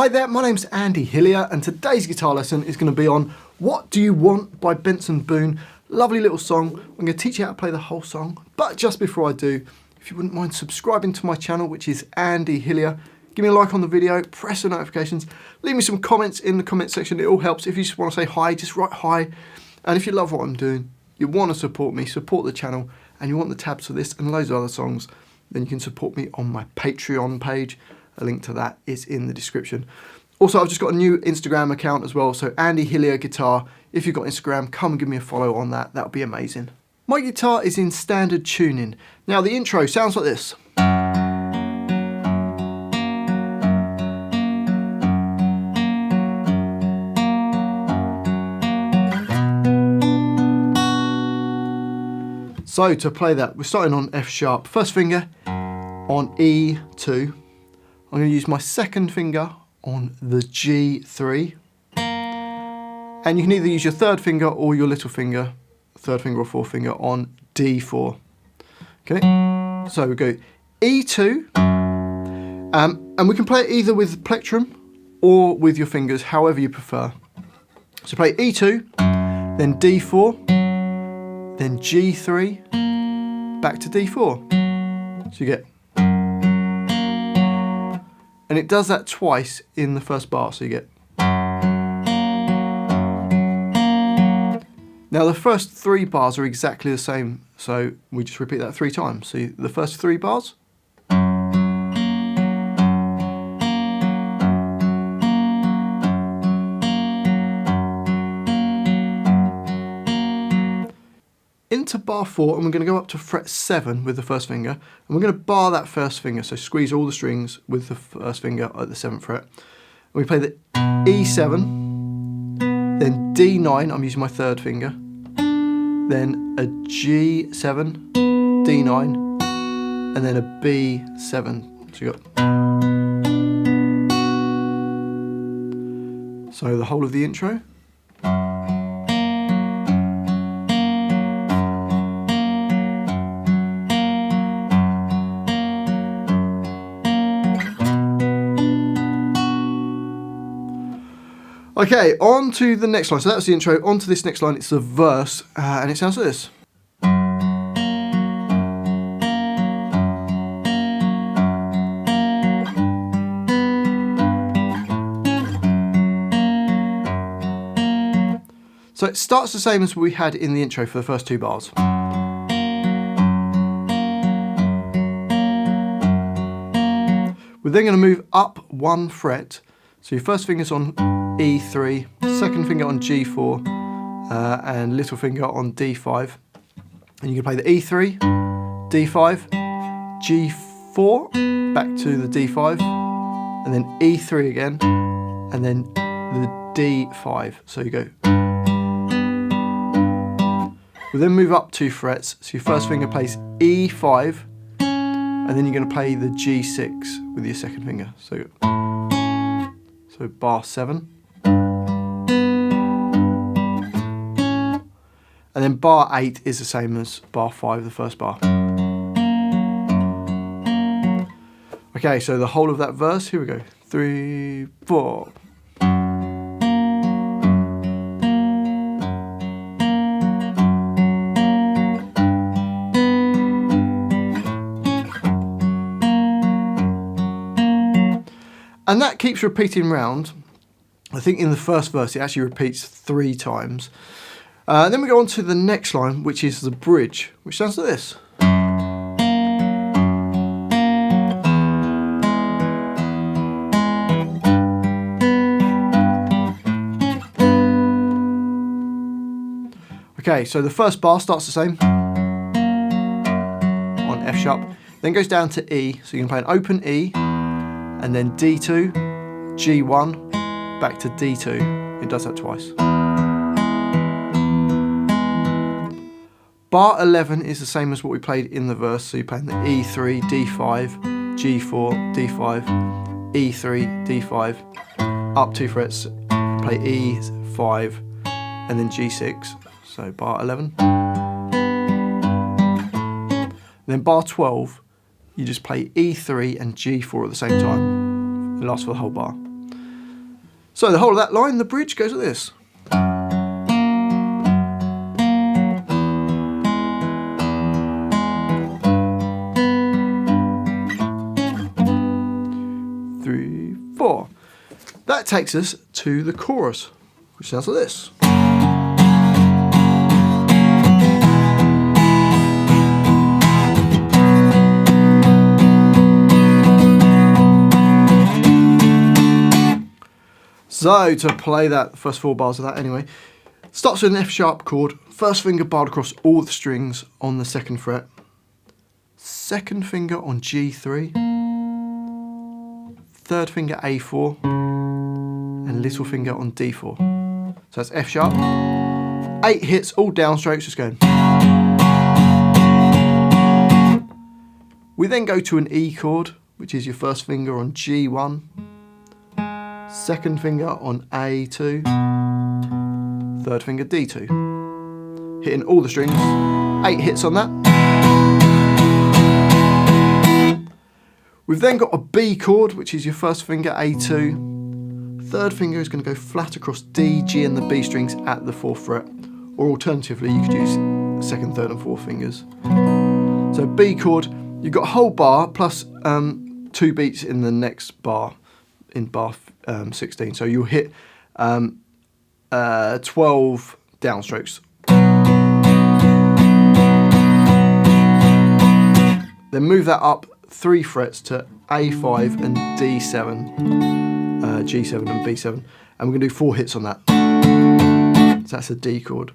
Hi there, my name's Andy Hillier and today's guitar lesson is going to be on What Do You Want by Benson Boone. Lovely little song. I'm going to teach you how to play the whole song, but just before I do, if you wouldn't mind subscribing to my channel, which is Andy Hillier, give me a like on the video, press the notifications, leave me some comments in the comment section, it all helps. If you just want to say hi, just write hi. And if you love what I'm doing, you want to support me, support the channel, and you want the tabs for this and loads of other songs, then you can support me on my Patreon page. A link to that is in the description. Also, I've just got a new Instagram account as well, so Andy Hillier Guitar. If you've got Instagram, come and give me a follow on that. That would be amazing. My guitar is in standard tuning. Now the intro sounds like this. So to play that, we're starting on F sharp. First finger on E2. I'm going to use my second finger on the G3. And you can either use your third finger or your little finger, third finger or fourth finger on D4. Okay, so we go E2. And we can play it either with plectrum or with your fingers, however you prefer. So play E2, then D4, then G3, back to D4. So you get, and it does that twice in the first bar, so you get. Now the first three bars are exactly the same, so we just repeat that 3 times. So the first 3 bars. Into bar 4, and we're going to go up to fret 7 with the first finger, and we're going to bar that first finger, so squeeze all the strings with the first finger at the 7th fret. And we play the E7, then D9, I'm using my third finger, then a G7, D9, and then a B7. So you got, so the whole of the intro. Okay, on to the next line. So that's the intro. On to this next line, it's the verse, and it sounds like this. So it starts the same as we had in the intro for the first 2 bars. We're then going to move up 1 fret. So your first finger's on E3, second finger on G4, and little finger on D5. And you can play the E3, D5, G4, back to the D5, and then E3 again, and then the D5. So you go. We'll then move up 2 frets. So your first finger plays E5, and then you're going to play the G6 with your second finger. So bar 7. And then bar 8 is the same as bar 5, the first bar. Okay, so the whole of that verse, here we go. 3, 4. And that keeps repeating round. I think in the first verse it actually repeats 3 times. Then we go on to the next line, which is the bridge, which sounds like this. Okay, so the first bar starts the same on F sharp, then goes down to E, so you can play an open E, and then D2, G1, back to D2. It does that twice. Bar 11 is the same as what we played in the verse, so you're playing the E3, D5, G4, D5, E3, D5, up 2 frets, play E5, and then G6, so bar 11. And then bar 12, you just play E3 and G4 at the same time. It lasts for the whole bar. So the whole of that line, the bridge, goes like this. Three, four. That takes us to the chorus, which sounds like this. So to play that, first 4 bars of that anyway, starts with an F sharp chord, first finger barred across all the strings on the 2nd fret, 2nd finger on G3, 3rd finger A4, and little finger on D4. So that's F sharp. 8 hits, all downstrokes, just going. We then go to an E chord, which is your first finger on G1, 2nd finger on A2, 3rd finger D2. Hitting all the strings, 8 hits on that. We've then got a B chord, which is your first finger A2, 3rd finger is going to go flat across D, G and the B strings at the 4th fret, or alternatively you could use 2nd, 3rd and 4th fingers. So B chord, you've got a whole bar plus 2 beats in the next bar, in bar 16. So you'll hit 12 downstrokes. Then move that up 3 frets to A5 and D7, G7 and B7, and we're going to do 4 hits on that. So that's a D chord.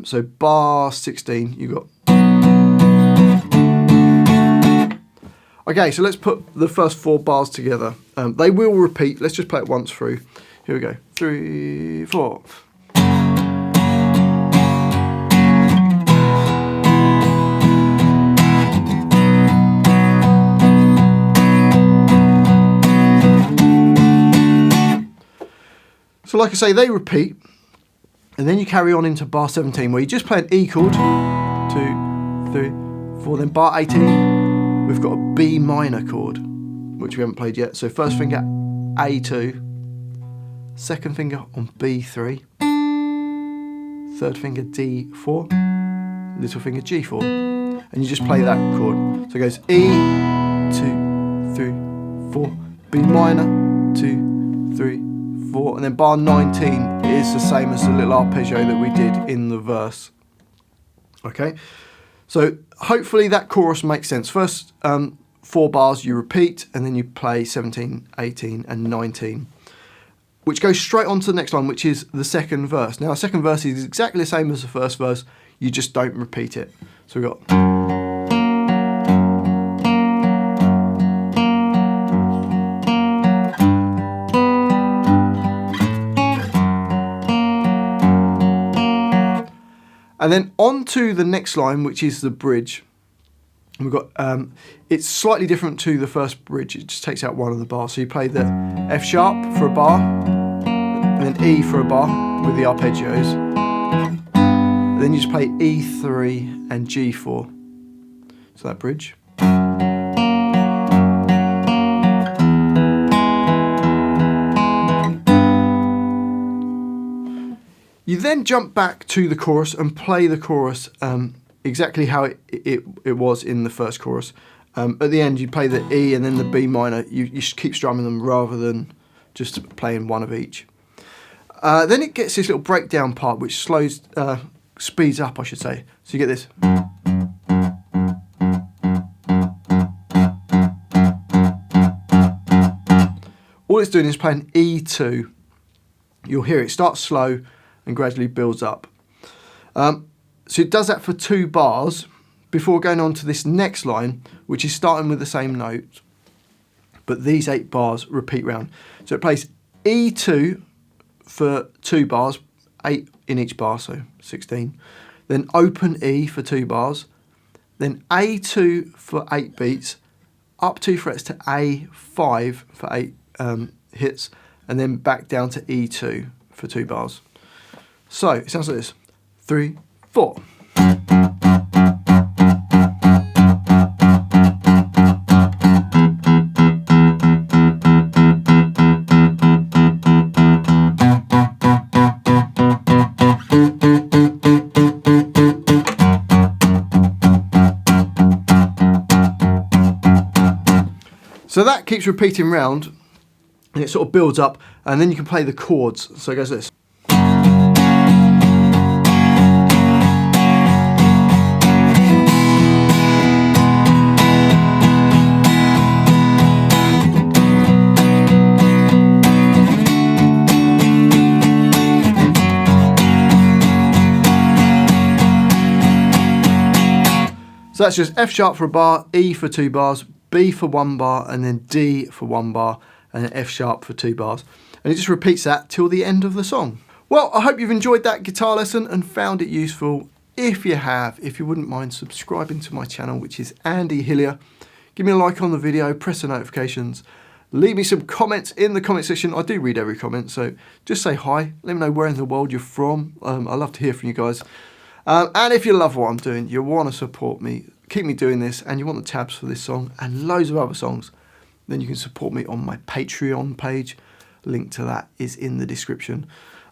So bar 16, you got. Okay, so let's put the first 4 bars together. They will repeat. Let's just play it once through. Here we go. 3, 4. So like I say, they repeat, and then you carry on into bar 17, where you just play an E chord, 2, 3, 4, then bar 18, we've got a B minor chord, which we haven't played yet. So first finger A2, 2nd finger on B3, 3rd finger D4, little finger G4, and you just play that chord. So it goes E, 2, 3, 4, B minor, 2, 3, 4, and then bar 19 is the same as the little arpeggio that we did in the verse. Okay, so hopefully that chorus makes sense. First 4 bars you repeat, and then you play 17, 18 and 19, which goes straight on to the next line, which is the 2nd verse. Now the 2nd verse is exactly the same as the first verse, you just don't repeat it. So we've got. And then on to the next line, which is the bridge. We've got, it's slightly different to the first bridge. It just takes out one of the bars. So you play the F sharp for a bar, and then E for a bar with the arpeggios. And then you just play E3 and G4. So that bridge. You then jump back to the chorus and play the chorus exactly how it was in the first chorus. At the end you play the E and then the B minor. You keep strumming them rather than just playing one of each. Then it gets this little breakdown part which speeds up, I should say. So you get this. All it's doing is playing E2. You'll hear it start slow and gradually builds up. So it does that for 2 bars before going on to this next line, which is starting with the same note, but these 8 bars repeat round. So it plays E2 for 2 bars, 8 in each bar, so 16. Then open E for 2 bars, then A2 for 8 beats, up 2 frets to A5 for 8 hits, and then back down to E2 for 2 bars. So it sounds like this. 3, 4. that keeps repeating round, and it sort of builds up, and then you can play the chords. So it goes like this. So that's just F sharp for a bar, E for 2 bars, B for 1 bar, and then D for 1 bar, and then F sharp for 2 bars. And it just repeats that till the end of the song. Well, I hope you've enjoyed that guitar lesson and found it useful. If you have, if you wouldn't mind subscribing to my channel, which is Andy Hillier, give me a like on the video, press the notifications, leave me some comments in the comment section. I do read every comment, so just say hi, let me know where in the world you're from. I love to hear from you guys. And if you love what I'm doing, you want to support me, keep me doing this, and you want the tabs for this song and loads of other songs, then you can support me on my Patreon page. Link to that is in the description.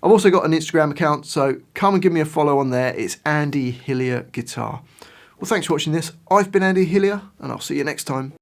I've also got an Instagram account, so come and give me a follow on there. It's Andy Hillier Guitar. Well, thanks for watching this. I've been Andy Hillier, and I'll see you next time.